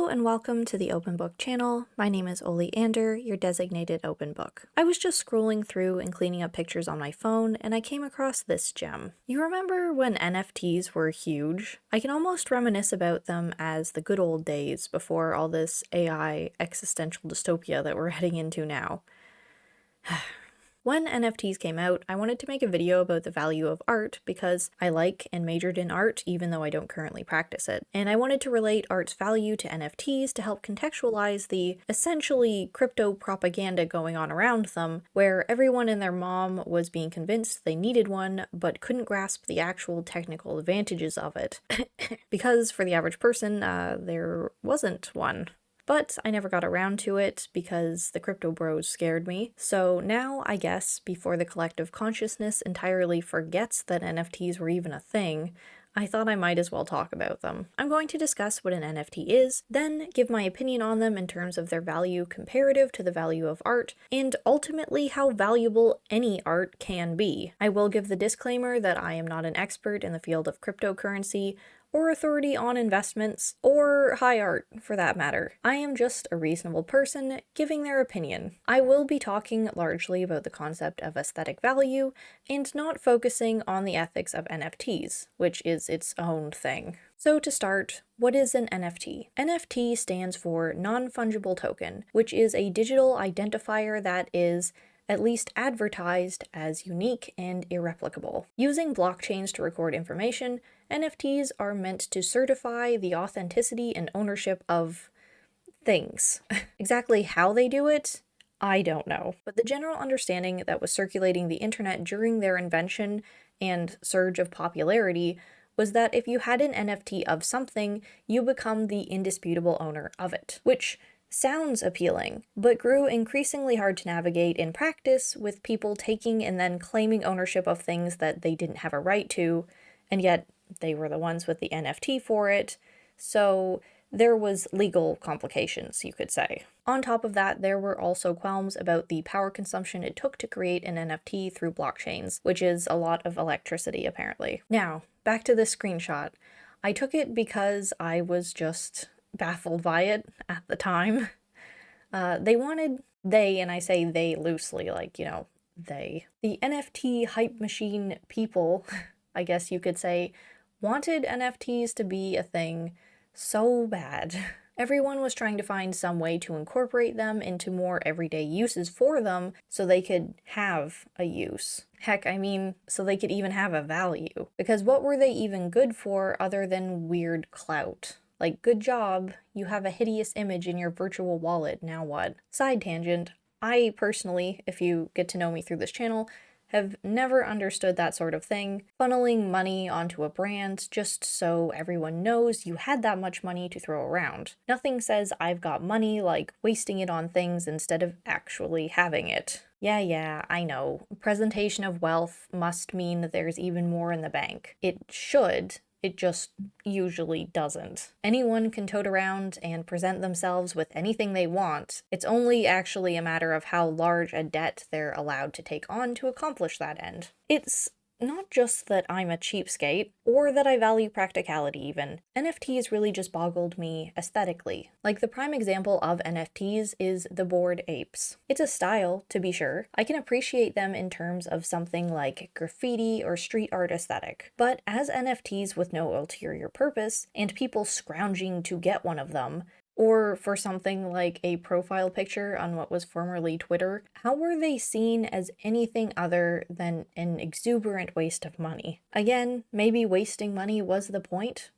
and welcome to the Open Book channel. My name is Oleander, your designated open book. I was just scrolling through and cleaning up pictures on my phone and I came across this gem. You remember when NFTs were huge? I can almost reminisce about them as the good old days before all this AI existential dystopia that we're heading into now. When NFTs came out, I wanted to make a video about the value of art because I like and majored in art even though I don't currently practice it. And I wanted to relate art's value to NFTs to help contextualize the essentially crypto propaganda going on around them, where everyone and their mom was being convinced they needed one but couldn't grasp the actual technical advantages of it. Because for the average person, there wasn't one. But I never got around to it because the crypto bros scared me. So now, I guess, before the collective consciousness entirely forgets that NFTs were even a thing, I thought I might as well talk about them. I'm going to discuss what an NFT is, then give my opinion on them in terms of their value comparative to the value of art, and ultimately how valuable any art can be. I will give the disclaimer that I am not an expert in the field of cryptocurrency, or authority on investments, or high art, for that matter. I am just a reasonable person giving their opinion. I will be talking largely about the concept of aesthetic value, and not focusing on the ethics of NFTs, which is its own thing. So to start, what is an NFT? NFT stands for non-fungible token, which is a digital identifier that is at least advertised as unique and irreplicable. Using blockchains to record information, NFTs are meant to certify the authenticity and ownership of things. Exactly how they do it, I don't know. But the general understanding that was circulating the internet during their invention and surge of popularity was that if you had an NFT of something, you become the indisputable owner of it, which sounds appealing, but grew increasingly hard to navigate in practice, with people taking and then claiming ownership of things that they didn't have a right to, and yet they were the ones with the NFT for it, so there was legal complications, you could say. On top of that, there were also qualms about the power consumption it took to create an NFT through blockchains, which is a lot of electricity apparently. Now, back to this screenshot. I took it because I was just baffled by it at the time. They, and I say they loosely, like, they. The NFT hype machine people, I guess you could say, wanted NFTs to be a thing so bad. Everyone was trying to find some way to incorporate them into more everyday uses for them so they could have a use. Heck, I mean, so they could even have a value. Because what were they even good for other than weird clout? Like, good job, you have a hideous image in your virtual wallet, now what? Side tangent, I personally, if you get to know me through this channel, have never understood that sort of thing, funneling money onto a brand just so everyone knows you had that much money to throw around. Nothing says I've got money like wasting it on things instead of actually having it. Yeah, I know. Presentation of wealth must mean that there's even more in the bank. It should. It just usually doesn't. Anyone can tote around and present themselves with anything they want. It's only actually a matter of how large a debt they're allowed to take on to accomplish that end. It's not just that I'm a cheapskate, or that I value practicality even. NFTs really just boggled me aesthetically. Like, the prime example of NFTs is the Bored Apes. It's a style, to be sure. I can appreciate them in terms of something like graffiti or street art aesthetic. But as NFTs with no ulterior purpose, and people scrounging to get one of them, or for something like a profile picture on what was formerly Twitter, how were they seen as anything other than an exuberant waste of money? Again, maybe wasting money was the point.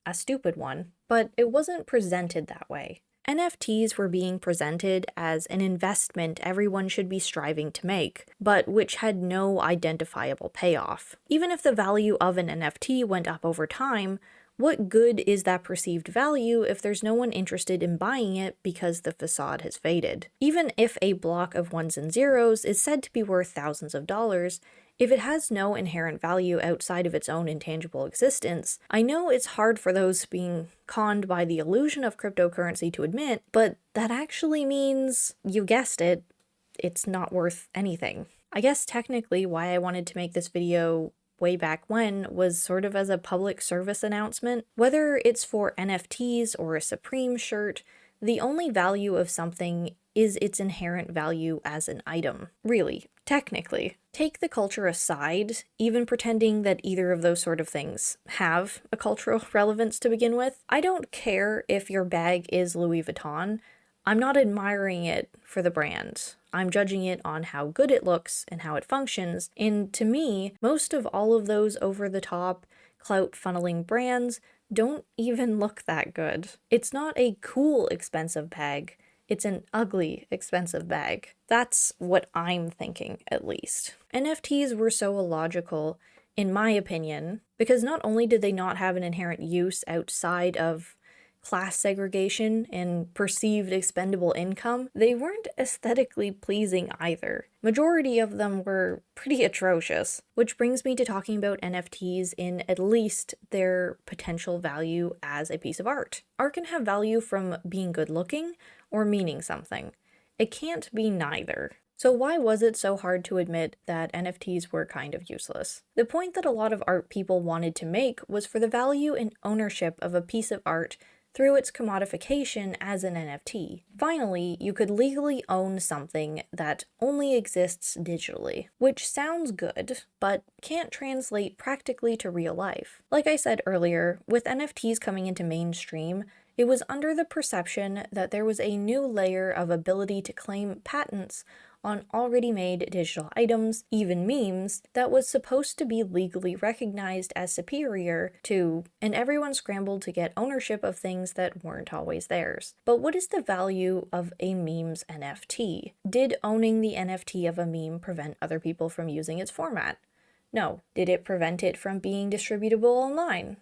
A stupid one. But it wasn't presented that way. NFTs were being presented as an investment everyone should be striving to make, but which had no identifiable payoff. Even if the value of an NFT went up over time, what good is that perceived value if there's no one interested in buying it because the facade has faded? Even if a block of ones and zeros is said to be worth thousands of dollars, if it has no inherent value outside of its own intangible existence, I know it's hard for those being conned by the illusion of cryptocurrency to admit, but that actually means, you guessed it, it's not worth anything. I guess technically why I wanted to make this video way back when was sort of as a public service announcement. Whether it's for NFTs or a Supreme shirt, the only value of something is its inherent value as an item. Really, technically. Take the culture aside, even pretending that either of those sort of things have a cultural relevance to begin with. I don't care if your bag is Louis Vuitton. I'm not admiring it for the brand. I'm judging it on how good it looks and how it functions. And to me, most of all of those over-the-top, clout-funneling brands don't even look that good. It's not a cool, expensive bag. It's an ugly, expensive bag. That's what I'm thinking, at least. NFTs were so illogical, in my opinion, because not only did they not have an inherent use outside of class segregation and perceived expendable income, they weren't aesthetically pleasing either. Majority of them were pretty atrocious, which brings me to talking about NFTs in at least their potential value as a piece of art. Art can have value from being good looking or meaning something. It can't be neither. So why was it so hard to admit that NFTs were kind of useless? The point that a lot of art people wanted to make was for the value and ownership of a piece of art through its commodification as an NFT. Finally, you could legally own something that only exists digitally, which sounds good, but can't translate practically to real life. Like I said earlier, with NFTs coming into mainstream, it was under the perception that there was a new layer of ability to claim patents on already made digital items, even memes, that was supposed to be legally recognized as superior to, and everyone scrambled to get ownership of things that weren't always theirs. But what is the value of a meme's NFT? Did owning the NFT of a meme prevent other people from using its format? No. Did it prevent it from being distributable online?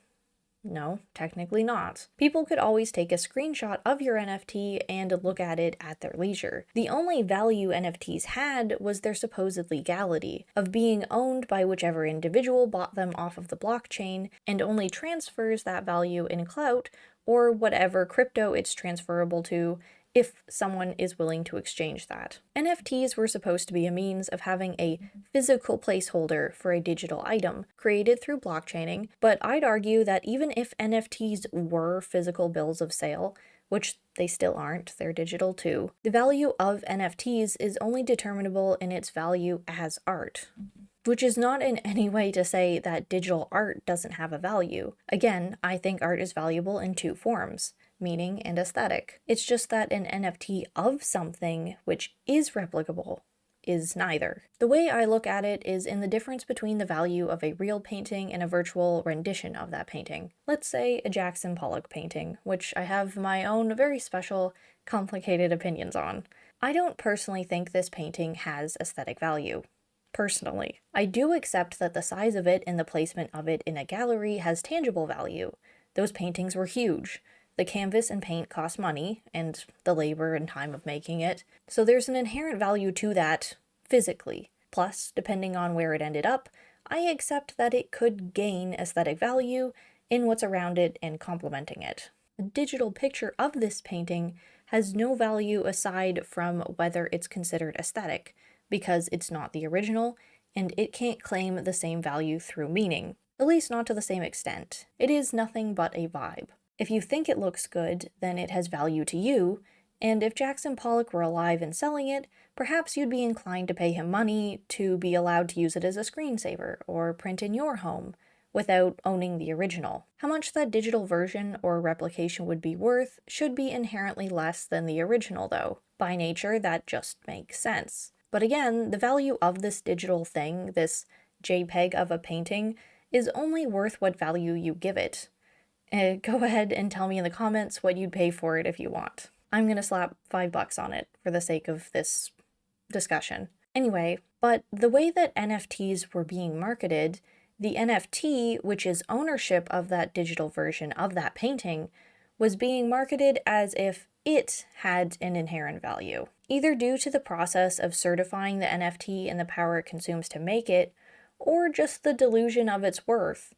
No, technically not. People could always take a screenshot of your NFT and look at it at their leisure. The only value NFTs had was their supposed legality, of being owned by whichever individual bought them off of the blockchain and only transfers that value in clout or whatever crypto it's transferable to, if someone is willing to exchange that. NFTs were supposed to be a means of having a physical placeholder for a digital item created through blockchaining, but I'd argue that even if NFTs were physical bills of sale, which they still aren't, they're digital too, the value of NFTs is only determinable in its value as art. Which is not in any way to say that digital art doesn't have a value. Again, I think art is valuable in two forms: meaning and aesthetic. It's just that an NFT of something which is replicable is neither. The way I look at it is in the difference between the value of a real painting and a virtual rendition of that painting. Let's say a Jackson Pollock painting, which I have my own very special, complicated opinions on. I don't personally think this painting has aesthetic value. Personally, I do accept that the size of it and the placement of it in a gallery has tangible value. Those paintings were huge. The canvas and paint cost money, and the labor and time of making it, so there's an inherent value to that physically. Plus, depending on where it ended up, I accept that it could gain aesthetic value in what's around it and complementing it. A digital picture of this painting has no value aside from whether it's considered aesthetic, because it's not the original, and it can't claim the same value through meaning, at least not to the same extent. It is nothing but a vibe. If you think it looks good, then it has value to you, and if Jackson Pollock were alive and selling it, perhaps you'd be inclined to pay him money to be allowed to use it as a screensaver or print in your home without owning the original. How much that digital version or replication would be worth should be inherently less than the original though. By nature, that just makes sense. But again, the value of this digital thing, this JPEG of a painting, is only worth what value you give it. Go ahead and tell me in the comments what you'd pay for it if you want. I'm gonna slap $5 on it for the sake of this discussion. Anyway, but the way that NFTs were being marketed, the NFT, which is ownership of that digital version of that painting, was being marketed as if it had an inherent value, either due to the process of certifying the NFT and the power it consumes to make it, or just the delusion of its worth.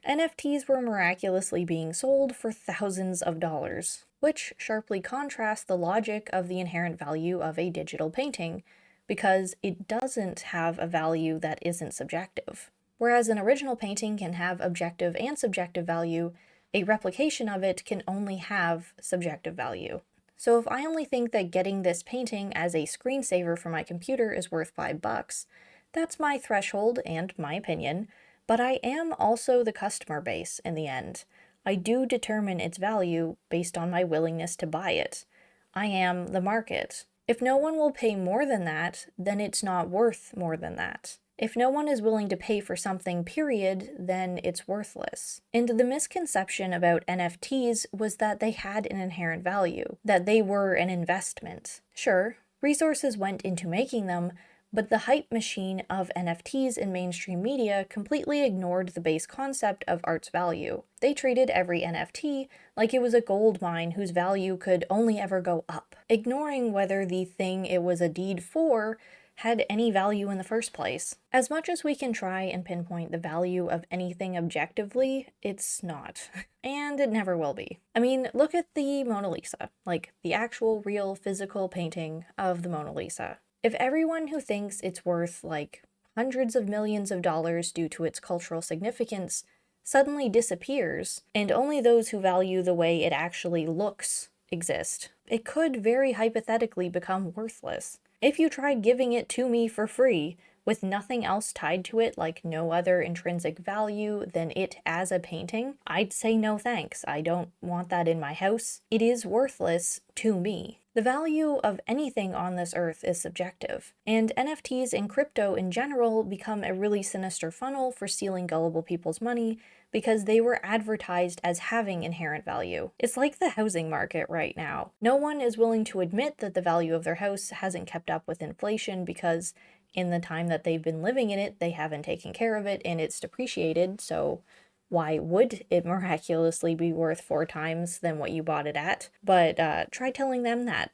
NFTs were miraculously being sold for thousands of dollars, which sharply contrasts the logic of the inherent value of a digital painting, because it doesn't have a value that isn't subjective. Whereas an original painting can have objective and subjective value, a replication of it can only have subjective value. So if I only think that getting this painting as a screensaver for my computer is worth $5, that's my threshold and my opinion, but I am also the customer base in the end. I do determine its value based on my willingness to buy it. I am the market. If no one will pay more than that, then it's not worth more than that. If no one is willing to pay for something, period, then it's worthless. And the misconception about NFTs was that they had an inherent value, that they were an investment. Sure, resources went into making them, but the hype machine of NFTs in mainstream media completely ignored the base concept of art's value. They treated every NFT like it was a gold mine whose value could only ever go up, ignoring whether the thing it was a deed for had any value in the first place. As much as we can try and pinpoint the value of anything objectively, it's not. And it never will be. I mean, look at the Mona Lisa, like the actual real physical painting of the Mona Lisa. If everyone who thinks it's worth like hundreds of millions of dollars due to its cultural significance suddenly disappears, and only those who value the way it actually looks exist, it could very hypothetically become worthless. If you tried giving it to me for free, with nothing else tied to it, like no other intrinsic value than it as a painting, I'd say no thanks. I don't want that in my house. It is worthless to me. The value of anything on this earth is subjective, and NFTs and crypto in general become a really sinister funnel for stealing gullible people's money because they were advertised as having inherent value. It's like the housing market right now. No one is willing to admit that the value of their house hasn't kept up with inflation because in the time that they've been living in it, they haven't taken care of it and it's depreciated, so why would it miraculously be worth 4 times than what you bought it at? But try telling them that,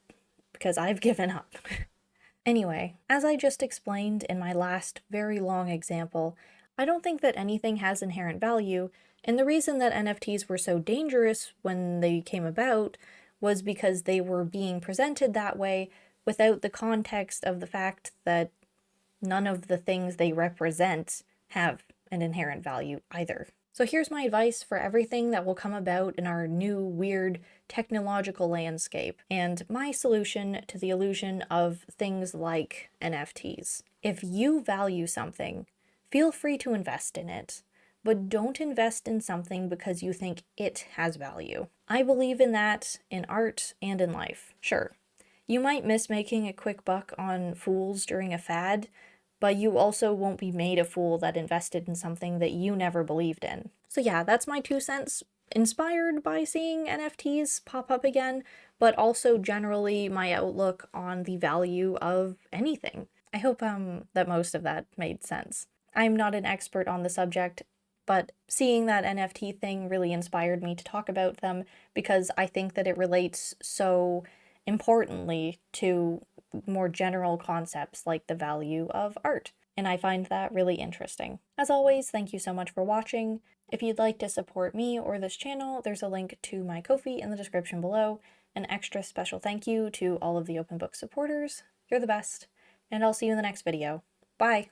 because I've given up. Anyway, as I just explained in my last very long example, I don't think that anything has inherent value, and the reason that NFTs were so dangerous when they came about was because they were being presented that way without the context of the fact that none of the things they represent have an inherent value either. So here's my advice for everything that will come about in our new, weird technological landscape, and my solution to the illusion of things like NFTs. If you value something, feel free to invest in it, but don't invest in something because you think it has value. I believe in that in art and in life. Sure, you might miss making a quick buck on fools during a fad, but you also won't be made a fool that invested in something that you never believed in. So yeah, that's my 2 cents, inspired by seeing NFTs pop up again, but also generally my outlook on the value of anything. I hope that most of that made sense. I'm not an expert on the subject, but seeing that NFT thing really inspired me to talk about them because I think that it relates so importantly to more general concepts like the value of art, and I find that really interesting. As always, thank you so much for watching. If you'd like to support me or this channel, there's a link to my Ko-fi in the description below. An extra special thank you to all of the open book supporters. You're the best, and I'll see you in the next video. Bye!